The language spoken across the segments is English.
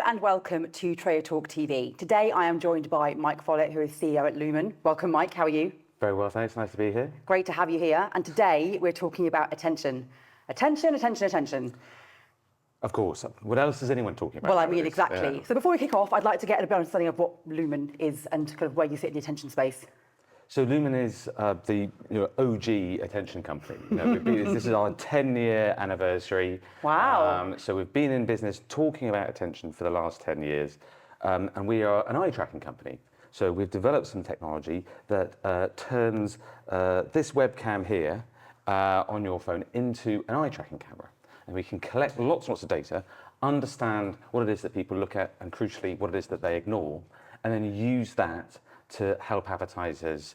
and welcome to TraderTalk TV. Today I am joined by Mike Follett, who is CEO at Lumen. Welcome, Mike. How are you? Very well, thanks. Nice to be here. Great to have you here. And today we're talking about attention. Attention, attention, attention. Of course. What else is anyone talking about? Well, I mean, exactly. Yeah. So before we kick off, I'd like to get a better understanding of what Lumen is and kind of where you sit in the attention space. So Lumen is the OG attention company. This is our 10-year anniversary. Wow. So we've been in business talking about attention for the last 10 years. And we are an eye tracking company. So we've developed some technology that turns this webcam here on your phone into an eye tracking camera. And we can collect lots and lots of data, understand what it is that people look at, and crucially, what it is that they ignore, and then use that to help advertisers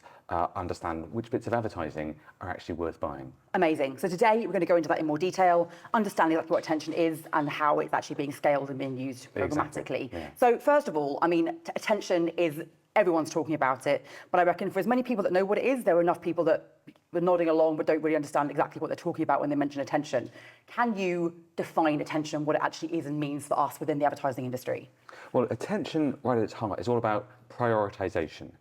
understand which bits of advertising are actually worth buying. Amazing. So today we're going to go into that in more detail, understanding exactly what attention is and how it's actually being scaled and being used programmatically. Exactly, yeah. So first of all, I mean, attention is, everyone's talking about it, but I reckon for as many people that know what it is, there are enough people that are nodding along but don't really understand exactly what they're talking about when they mention attention. Can you define attention, what it actually is and means for us within the advertising industry? Well, attention, right at its heart, is all about prioritization.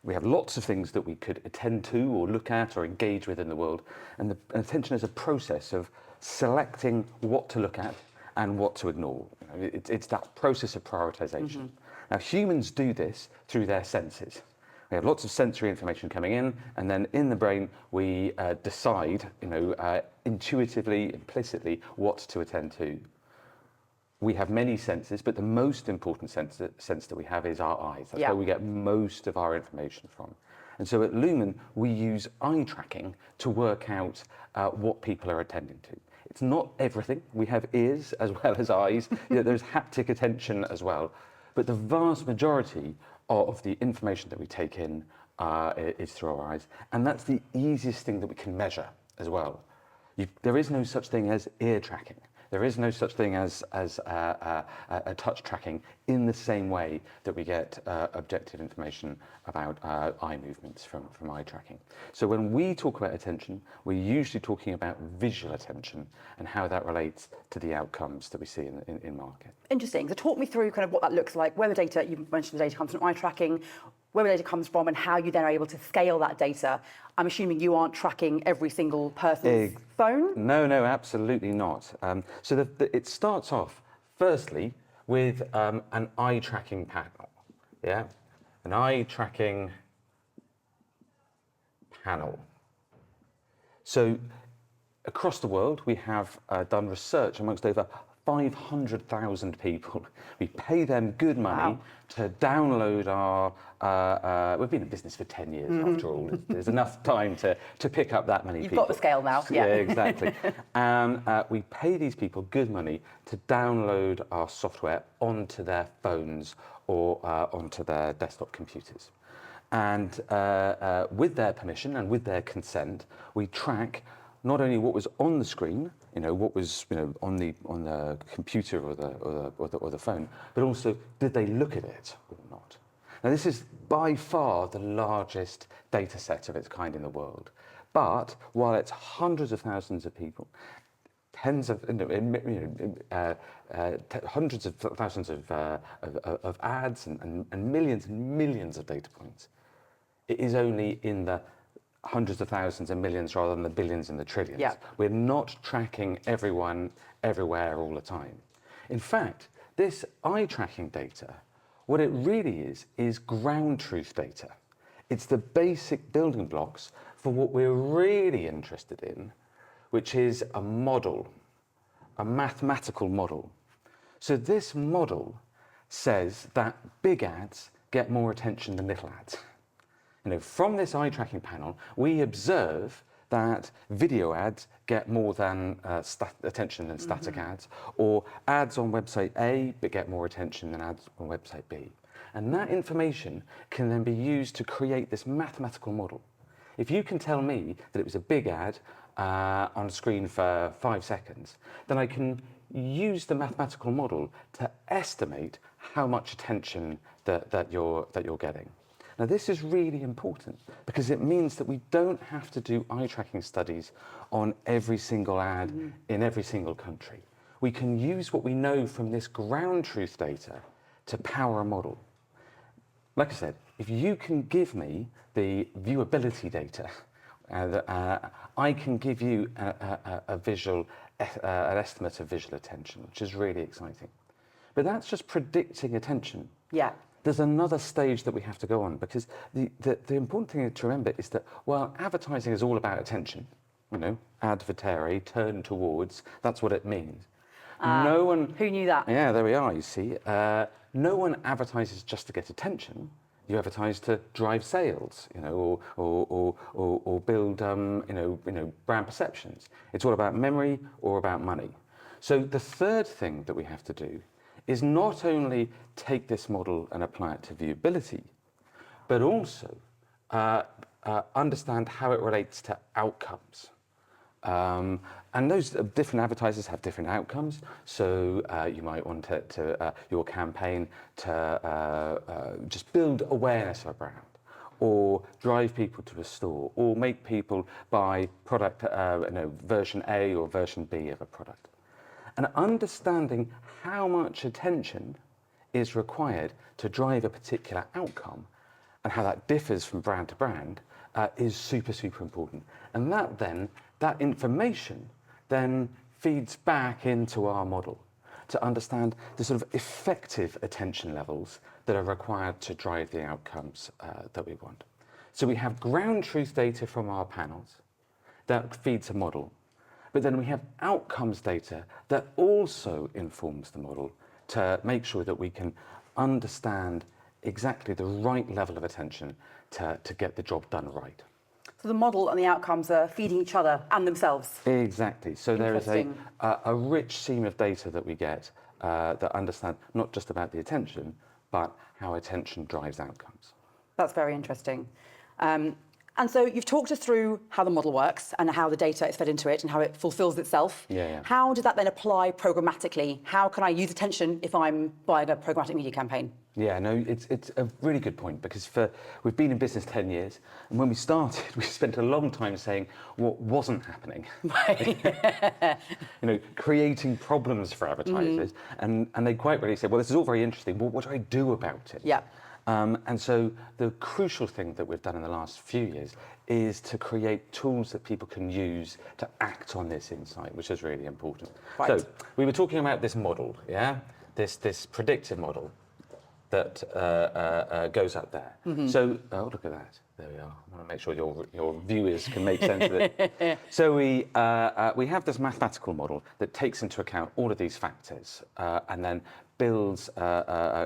We have lots of things that we could attend to or look at or engage with in the world. And attention is a process of selecting what to look at and what to ignore. It's that process of prioritization. Mm-hmm. Now, humans do this through their senses. We have lots of sensory information coming in, and then in the brain, we decide, intuitively, implicitly, what to attend to. We have many senses, but the most important sense that we have is our eyes. That's where we get most of our information from. And so at Lumen, we use eye tracking to work out what people are attending to. It's not everything. We have ears as well as eyes. There's haptic attention as well. But the vast majority of the information that we take in is through our eyes. And that's the easiest thing that we can measure as well. There is no such thing as ear tracking. There is no such thing as a touch tracking in the same way that we get objective information about eye movements from eye tracking. So when we talk about attention, we're usually talking about visual attention and how that relates to the outcomes that we see in market. Interesting. So talk me through kind of what that looks like, where the data, you mentioned the data comes from eye tracking, where the data comes from and how you then are able to scale that data. I'm assuming you aren't tracking every single person's phone? No, absolutely not. So it starts off, firstly, with an eye tracking panel. Yeah, an eye tracking panel. So across the world, we have done research amongst over 500,000 people. We pay them good money to download our, we've been in business for 10 years after all. There's enough time to pick up that many people. You've got the scale now. Yeah, exactly. And we pay these people good money to download our software onto their phones or onto their desktop computers. And with their permission and with their consent, we track not only what was on the screen, what was on the computer or the phone, but also did they look at it or not. Now this is by far the largest data set of its kind in the world. But while it's hundreds of thousands of people, hundreds of thousands of ads and millions of data points, it is only in the hundreds of thousands and millions rather than the billions and the trillions. Yeah. We're not tracking everyone, everywhere, all the time. In fact, this eye tracking data, what it really is ground truth data. It's the basic building blocks for what we're really interested in, which is a model, a mathematical model. So this model says that big ads get more attention than little ads. From this eye tracking panel, we observe that video ads get more than attention than static ads, or ads on website A but get more attention than ads on website B. And that information can then be used to create this mathematical model. If you can tell me that it was a big ad on screen for 5 seconds, then I can use the mathematical model to estimate how much attention that you're getting. Now, this is really important because it means that we don't have to do eye tracking studies on every single ad in every single country. we can use what we know from this ground truth data to power a model. Like I said, if you can give me the viewability data, I can give you a visual, an estimate of visual attention, which is really exciting. But that's just predicting attention. Yeah. There's another stage that we have to go on, because the important thing to remember is that while advertising is all about attention, you know, advertare, turn towards, that's what it means. No one. Who knew that? Yeah, there we are. You see, no one advertises just to get attention. You advertise to drive sales, you know, or build, you know, brand perceptions. It's all about memory or about money. So the third thing that we have to do is not only take this model and apply it to viewability, but also understand how it relates to outcomes. And those different advertisers have different outcomes. So you might want your campaign to just build awareness of a brand, or drive people to a store, or make people buy product, you know, version A or version B of a product. And understanding how much attention is required to drive a particular outcome and how that differs from brand to brand is super, super important. And that information then feeds back into our model to understand the sort of effective attention levels that are required to drive the outcomes that we want. So we have ground truth data from our panels that feeds a model, but then we have outcomes data that also informs the model to make sure that we can understand exactly the right level of attention to get the job done right. So the model and the outcomes are feeding each other and themselves. Exactly. So there is a rich seam of data that we get that understand not just about the attention, but how attention drives outcomes. That's very interesting. And so you've talked us through how the model works and how the data is fed into it and how it fulfills itself. Yeah. How does that then apply programmatically? How can I use attention if I'm buying a programmatic media campaign? Yeah, no, it's a really good point, because we've been in business 10 years, and when we started, we spent a long time saying what wasn't happening. Right. You know, creating problems for advertisers, and they quite really said, well, this is all very interesting, but what do I do about it? Yeah. And so the crucial thing that we've done in the last few years is to create tools that people can use to act on this insight, which is really important. Right. So we were talking about this model, yeah, this predictive model that goes up there. So, oh, look at that. There we are. I want to make sure your viewers can make sense of it. So we have this mathematical model that takes into account all of these factors and then builds,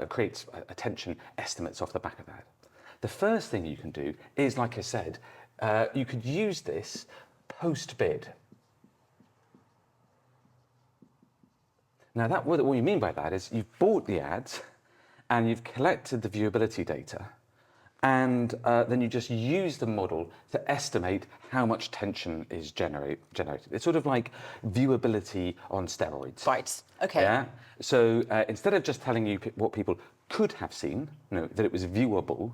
creates attention estimates off the back of that. The first thing you can do is, like I said, you could use this post-bid. Now, what you mean by that is you've bought the ads and you've collected the viewability data, and then you just use the model to estimate how much tension is generated. It's sort of like viewability on steroids. Right. Okay. Yeah. So instead of just telling you what people could have seen, you know, that it was viewable,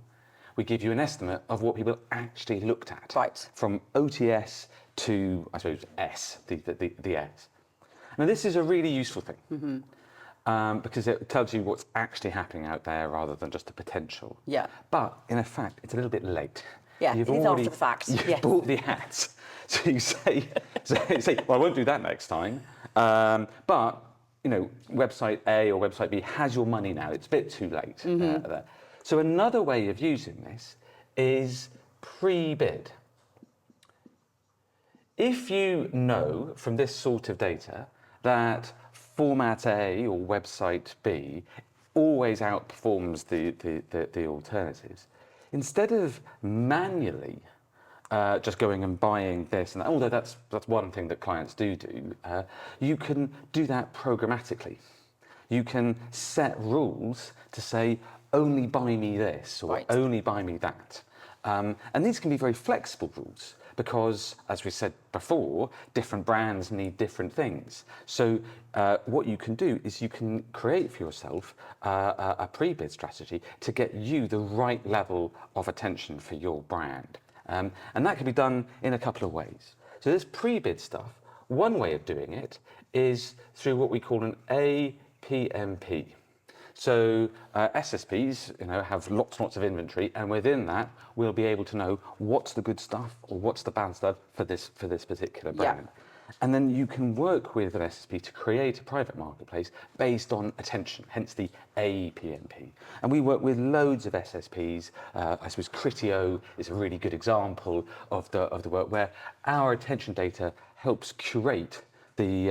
we give you an estimate of what people actually looked at. Right. From OTS to, I suppose, S, the S. Now, this is a really useful thing. Because it tells you what's actually happening out there rather than just the potential. Yeah. But in fact, it's a little bit late. Yeah, it is after the fact. You've bought the ads. So you say, well, I won't do that next time. But, you know, website A or website B has your money now. It's a bit too late. There. So another way of using this is pre-bid. If you know from this sort of data that format A or website B always outperforms the alternatives, instead of manually just going and buying this and that, although that's one thing that clients do, you can do that programmatically. You can set rules to say, only buy me this or Right. only buy me that. And these can be very flexible rules, because, as we said before, different brands need different things. So what you can do is you can create for yourself a pre-bid strategy to get you the right level of attention for your brand. And that can be done in a couple of ways. So this pre-bid stuff One way of doing it is through what we call an aPMP. So SSPs, have lots and lots of inventory, and within that, we'll be able to know what's the good stuff or what's the bad stuff for this particular brand. And then you can work with an SSP to create a private marketplace based on attention, hence the aPMP. And we work with loads of SSPs. I suppose Criteo is a really good example of the work where our attention data helps curate the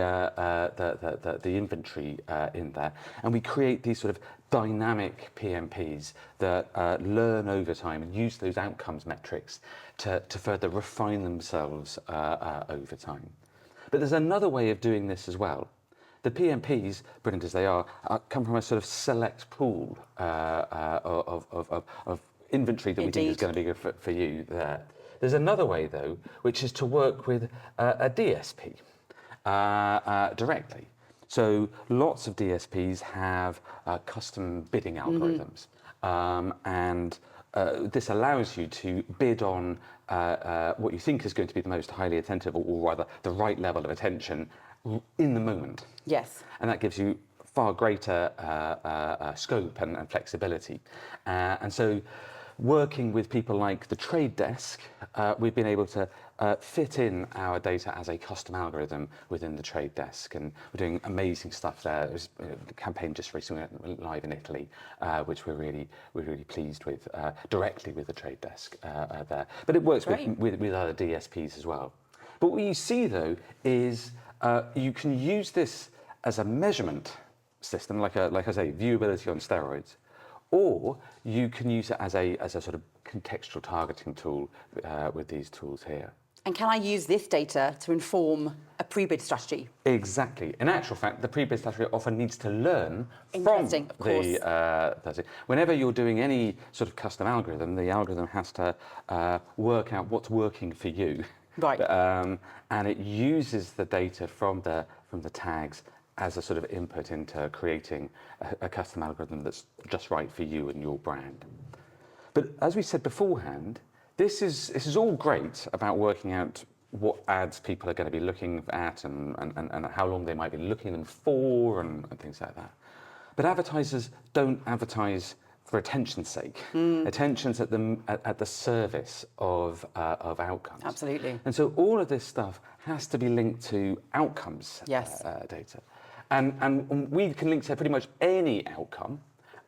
inventory in there, and we create these sort of dynamic PMPs that learn over time and use those outcomes metrics to further refine themselves over time. But there's another way of doing this as well. The PMPs, brilliant as they are, come from a sort of select pool of inventory that we think is going to be good for you there. There's another way, though, which is to work with a DSP directly. So lots of DSPs have custom bidding algorithms, and this allows you to bid on what you think is going to be the most highly attentive, or rather the right level of attention in the moment. Yes. And that gives you far greater scope and flexibility. And so working with people like the trade desk, we've been able to fit in our data as a custom algorithm within the trade desk, and we're doing amazing stuff there. There's a campaign just recently went live in Italy, which we're really pleased with, directly with the trade desk there. But it works with other DSPs as well. But what you see though is you can use this as a measurement system, like I say, viewability on steroids. Or you can use it as a sort of contextual targeting tool with these tools here. And can I use this data to inform a pre-bid strategy? Exactly. In actual fact, the pre-bid strategy often needs to learn from the. Whenever you're doing any sort of custom algorithm, the algorithm has to work out what's working for you. Right. And it uses the data from the tags as a sort of input into creating a custom algorithm that's just right for you and your brand. But as we said beforehand, this is all great about working out what ads people are going to be looking at and how long they might be looking them for and things like that. But advertisers don't advertise for attention's sake. Attention's at the service of outcomes. Absolutely. And so all of this stuff has to be linked to outcomes data. And we can link to pretty much any outcome,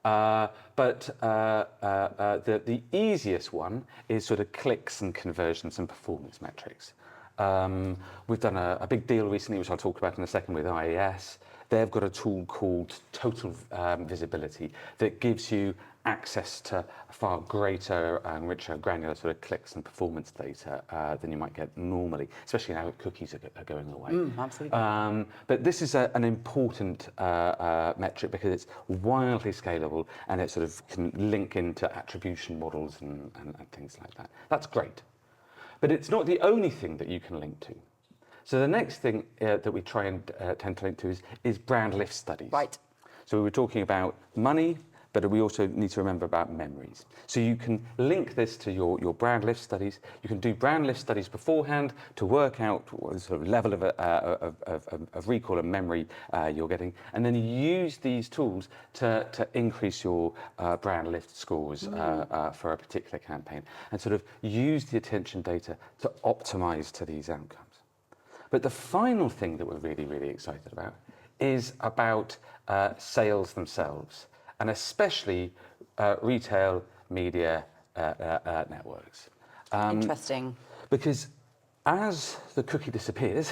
but the easiest one is sort of clicks and conversions and performance metrics. We've done a big deal recently, which I'll talk about in a second, with IAS. They've got a tool called Total Visibility that gives you access to far greater and richer granular sort of clicks and performance data than you might get normally, especially now that cookies are going away. Absolutely. But this is an important metric because it's wildly scalable and it sort of can link into attribution models and things like that. That's great. But it's not the only thing that you can link to. So the next thing that we try and tend to link to is brand lift studies. Right. So we were talking about money, but we also need to remember about memories. So you can link this to your brand lift studies. You can do brand lift studies beforehand to work out what the sort of level of recall and memory you're getting, and then use these tools to increase your brand lift scores for a particular campaign, and sort of use the attention data to optimize to these outcomes. But the final thing that we're really excited about is about sales themselves, and especially retail media networks. Interesting. Because as the cookie disappears,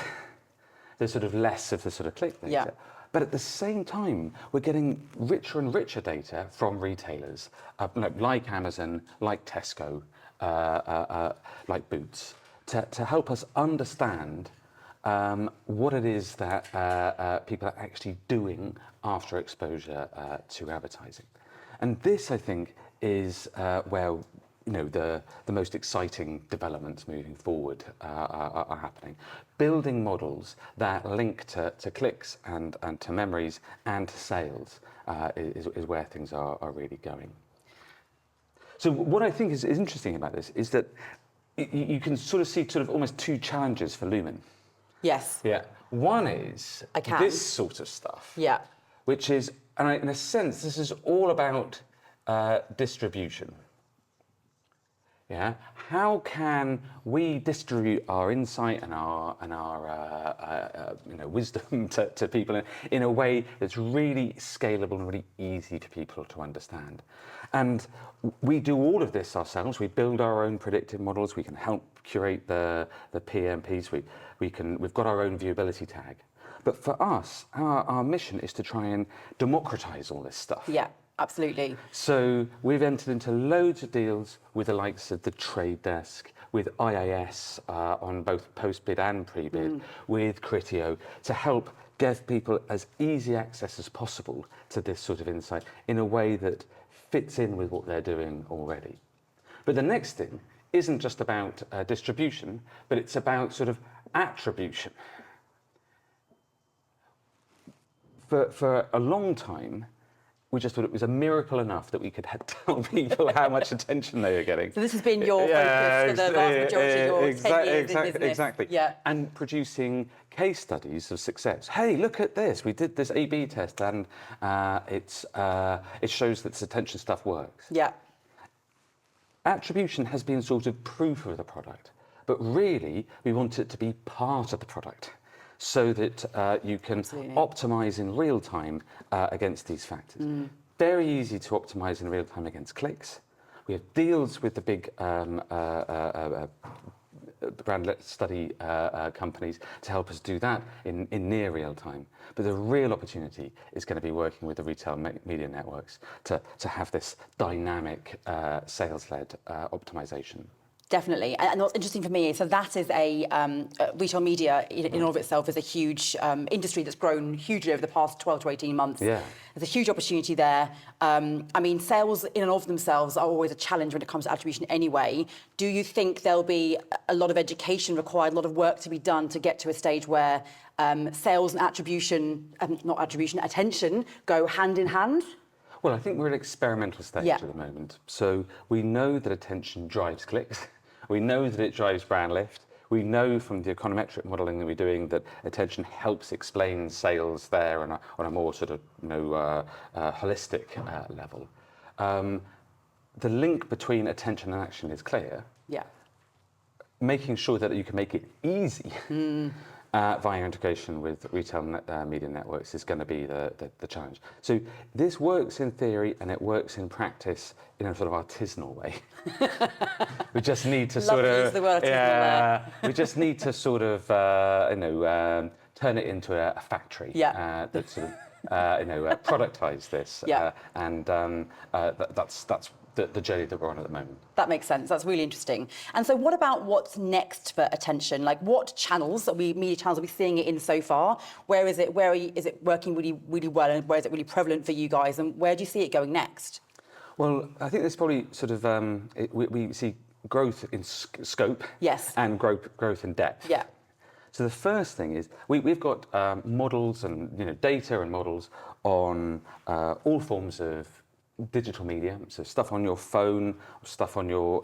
there's sort of less of the sort of click data. Yeah. But at the same time, we're getting richer and richer data from retailers, like Amazon, like Tesco, like Boots, to help us understand what it is that people are actually doing after exposure to advertising. And this, I think, is where the most exciting developments moving forward are happening. Building models that link to clicks and to memories and to sales is where things are really going. So what I think is interesting about this is that you can sort of see almost two challenges for Lumen. Yes. Yeah. One is I can. this sort of stuff. Yeah. Which is, in a sense, this is all about distribution. Yeah. How can we distribute our insight and our wisdom to people in a way that's really scalable and really easy for people to understand? And we do all of this ourselves. We build our own predictive models. We can help curate the PMPs. We've got our own viewability tag. But for us, our mission is to try and democratise all this stuff. Yeah. Absolutely. So we've entered into loads of deals with the likes of the Trade Desk, with IAS on both Postbid and Prebid, with Criteo, to help give people as easy access as possible to this sort of insight in a way that fits in with what they're doing already. But the next thing isn't just about distribution, but it's about sort of attribution. For a long time, we just thought it was a miracle enough that we could tell people how much attention they were getting. So this has been your focus for the vast majority of your 10 years in business. Exactly. Yeah. And producing case studies of success. Hey, look at this. We did this A/B test, and it shows that this attention stuff works. Yeah. Attribution has been sort of proof of the product, but really we want it to be part of the product, so that you can optimize in real time against these factors. Very easy to optimize in real time against clicks. We have deals with the big brand study companies to help us do that in near real time. But the real opportunity is going to be working with the retail media networks to have this dynamic sales-led optimization. Definitely. And what's interesting for me is, so that is retail media in and of itself is a huge industry that's grown hugely over the past 12 to 18 months. Yeah. There's a huge opportunity there. I mean, sales in and of themselves are always a challenge when it comes to attribution anyway. Do you think there'll be a lot of education required, a lot of work to be done to get to a stage where sales and attribution, attention go hand in hand? Well, I think we're at an experimental stage at the moment. So we know that attention drives clicks. We know that it drives brand lift. We know from the econometric modelling that we're doing that attention helps explain sales there on a more sort of holistic level. The link between attention and action is clear. Yeah. Making sure that you can make it easy via integration with retail media networks is going to be the challenge. So this works in theory and it works in practice in a sort of artisanal way. We just need to we just need to sort of turn it into a factory that sort of productize this. And that's the journey that we're on at the moment. That makes sense. That's really interesting. And so what about what's next for attention? Like, what channels media channels are we seeing it in so far? Is it working really, really well, and where is it really prevalent for you guys? And where do you see it going next? Well, I think there's probably sort of, we see growth in scope and growth in depth. Yeah. So the first thing is we've got models and data and models on all forms of digital media, so stuff on your phone, stuff on your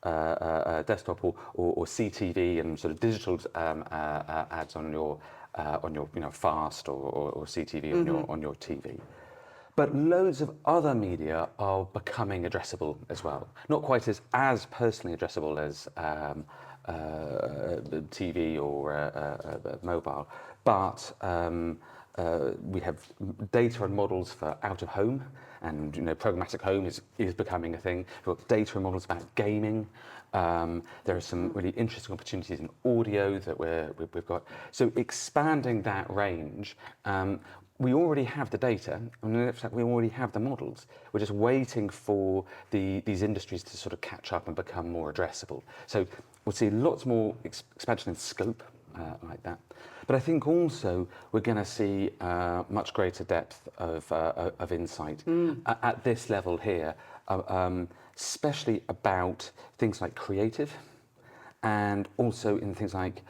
desktop, or CTV and sort of digital ads on your FAST or CTV on your TV. But loads of other media are becoming addressable as well. Not quite as personally addressable as TV or mobile, but we have data and models for out of home, and programmatic home is becoming a thing. We've got data and models about gaming. There are some really interesting opportunities in audio that we've got. So expanding that range. We already have the data, and in fact, we already have the models. We're just waiting for these industries to sort of catch up and become more addressable. So we'll see lots more expansion in scope like that. But I think also we're going to see much greater depth of insight at this level here, especially about things like creative, and also in things like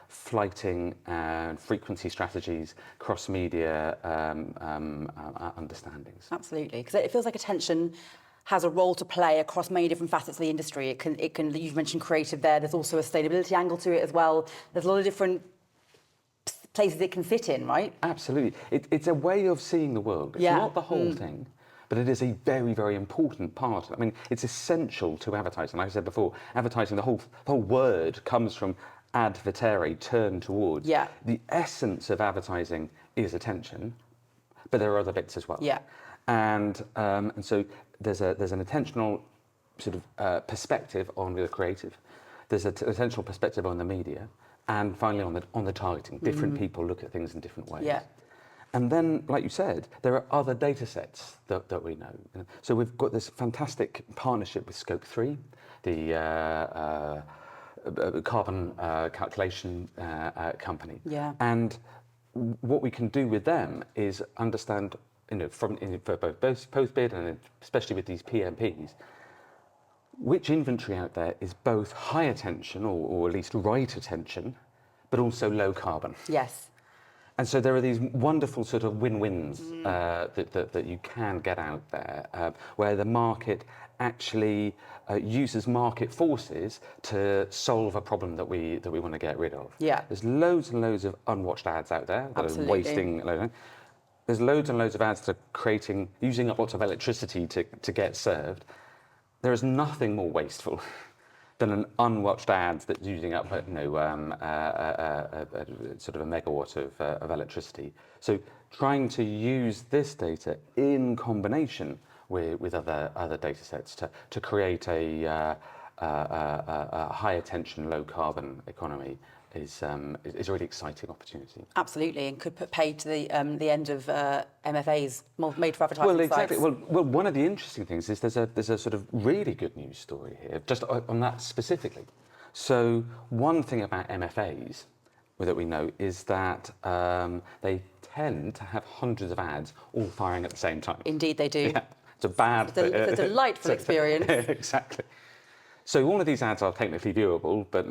flighting and frequency strategies, cross-media understandings. Absolutely, because it feels like attention has a role to play across many different facets of the industry. It can. You've mentioned creative there. There's also a sustainability angle to it as well. There's a lot of different places it can fit in, right? Absolutely. It's a way of seeing the world. It's not the whole thing, but it is a very, very important part. I mean, it's essential to advertising. Like I said before, advertising, the whole word comes from advertere, turn towards. Yeah. The essence of advertising is attention, but there are other bits as well. Yeah. And so there's an attentional sort of perspective on the creative. There's an attentional perspective on the media. And finally, on the targeting, different people look at things in different ways. Yeah. And then, like you said, there are other data sets that we know. So we've got this fantastic partnership with Scope 3, the carbon calculation company. Yeah. And what we can do with them is understand, for both Postbid and especially with these PMPs, which inventory out there is both high attention or at least right attention, but also low carbon. Yes. And so there are these wonderful sort of win-wins that you can get out there, where the market actually uses market forces to solve a problem that we want to get rid of. Yeah. There's loads and loads of unwatched ads out there that Absolutely. are wasting. There's loads and loads of ads that are using up lots of electricity to get served. There is nothing more wasteful than an unwatched ad that's using up, sort of a megawatt of electricity. So trying to use this data in combination with other data sets to create a high attention, low carbon economy is a really exciting opportunity. Absolutely, and could put paid to the end of MFAs, made for advertising Well, exactly. sites. Well, one of the interesting things is there's a sort of really good news story here, just on that specifically. So one thing about MFAs that we know is that they tend to have hundreds of ads all firing at the same time. Indeed, they do. Yeah, it's a It's a delightful experience. Exactly. So all of these ads are technically viewable, but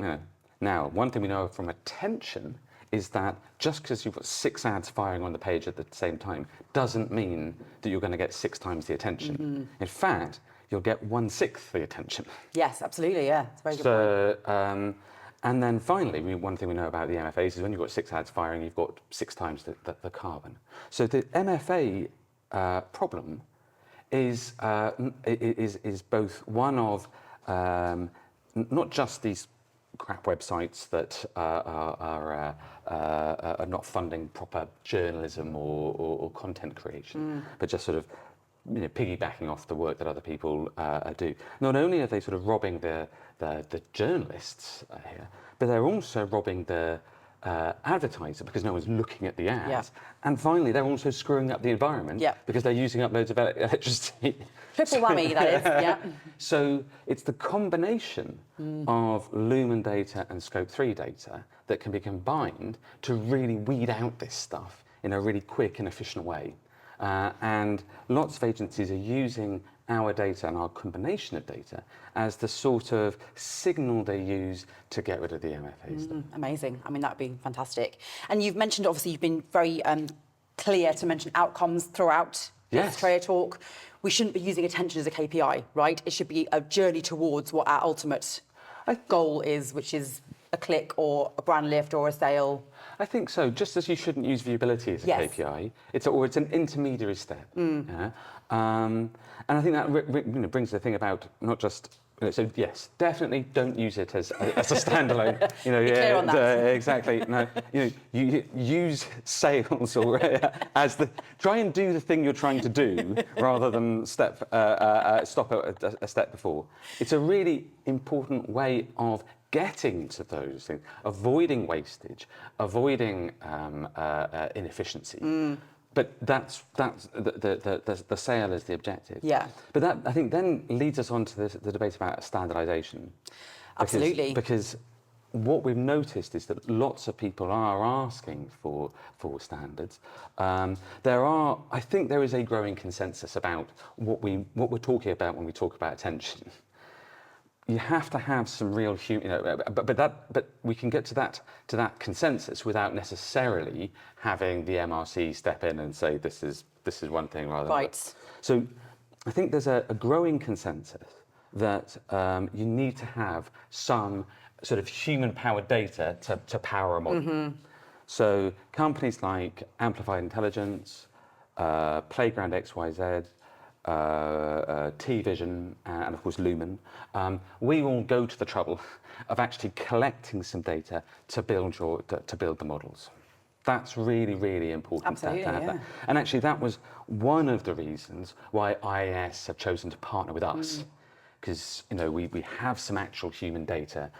now, one thing we know from attention is that just because you've got 6 ads firing on the page at the same time doesn't mean that you're going to get 6 times the attention. Mm-hmm. In fact, you'll get 1/6 the attention. Yes, absolutely, yeah. It's a very good point. And then finally, one thing we know about the MFAs is when you've got 6 ads firing, you've got 6 times the carbon. So the MFA problem is both one of not just these crap websites that are not funding proper journalism or content creation, but just sort of piggybacking off the work that other people do. Not only are they sort of robbing the journalists here, but they're also robbing the advertiser because no one's looking at the ads. Yeah. And finally, they're also screwing up the environment because they're using up loads of electricity. Triple whammy, that is, yeah. So it's the combination of Lumen data and Scope 3 data that can be combined to really weed out this stuff in a really quick and efficient way. And lots of agencies are using our data and our combination of data as the sort of signal they use to get rid of the MFAs. Amazing. I mean, that would be fantastic. And you've mentioned, obviously, you've been very clear to mention outcomes throughout this TraderTalk. We shouldn't be using attention as a KPI, right? It should be a journey towards what our ultimate goal is, which is a click or a brand lift or a sale. I think so. Just as you shouldn't use viewability as a KPI, it's an intermediary step. Yeah? And I think that brings the thing about not just. So yes, definitely don't use it as a standalone. Be clear on that. Exactly. No, you use sales or try and do the thing you're trying to do rather than stop at a step before. It's a really important way of getting to those things, avoiding wastage, avoiding inefficiency. But that's the sale is the objective. Yeah. But that, I think, then leads us on to the debate about standardization. Absolutely. Because what we've noticed is that lots of people are asking for standards. I think there is a growing consensus about what we're talking about when we talk about attention. You have to have some real but we can get to that consensus without necessarily having the MRC step in and say this is one thing rather than right. So I think there's a growing consensus that you need to have some sort of human-powered data to power a model. So companies like Amplified Intelligence, Playground XYZ, T-Vision, and of course Lumen, we all go to the trouble of actually collecting some data to build the models. That's really, really important. Absolutely, to have yeah. that. And actually, that was one of the reasons why IAS have chosen to partner with us, because we have some actual human data.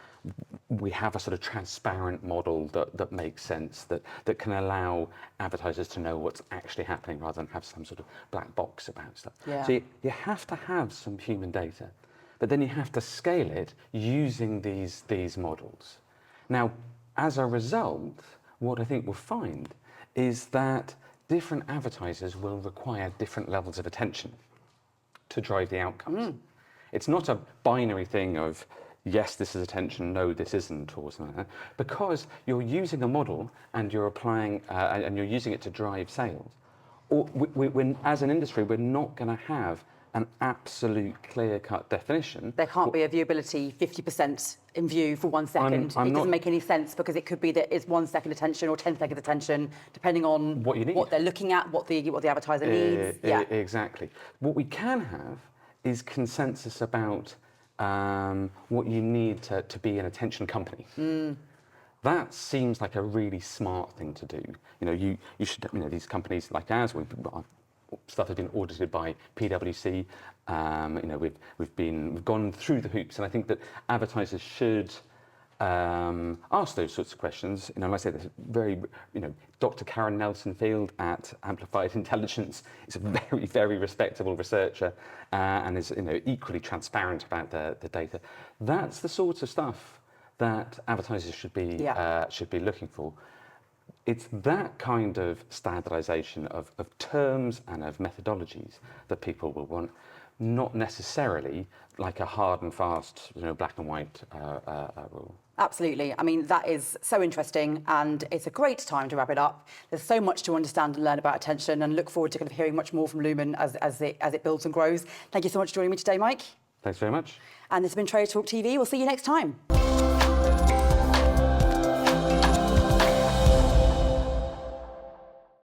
We have a sort of transparent model that makes sense, that can allow advertisers to know what's actually happening rather than have some sort of black box about stuff. Yeah. So you have to have some human data, but then you have to scale it using these models. Now, as a result, what I think we'll find is that different advertisers will require different levels of attention to drive the outcomes. It's not a binary thing of, yes, this is attention, no, this isn't, or something like that, because you're using a model and you're applying, and you're using it to drive sales. Or as an industry, we're not going to have an absolute clear-cut definition. There can't be a viewability 50% in view for 1 second. It doesn't make any sense, because it could be that it's 1 second attention or 10 seconds attention, depending on what you need, what they're looking at, what the advertiser needs. Yeah, exactly. What we can have is consensus about what you need to be an attention company. That seems like a really smart thing to do. You should, these companies like ours, stuff has been audited by PwC. We've gone through the hoops, and I think that advertisers should ask those sorts of questions. Like I say, there's very, Dr. Karen Nelson-Field at Amplified Intelligence is a very, very respectable researcher, and is equally transparent about the data. That's the sort of stuff that advertisers should be looking for. It's that kind of standardization of terms and of methodologies that people will want, not necessarily like a hard and fast, black and white rule. Absolutely. I mean, that is so interesting, and it's a great time to wrap it up. There's so much to understand and learn about attention, and look forward to kind of hearing much more from Lumen as it builds and grows. Thank you so much for joining me today, Mike. Thanks very much. And this has been TraderTalk TV. We'll see you next time.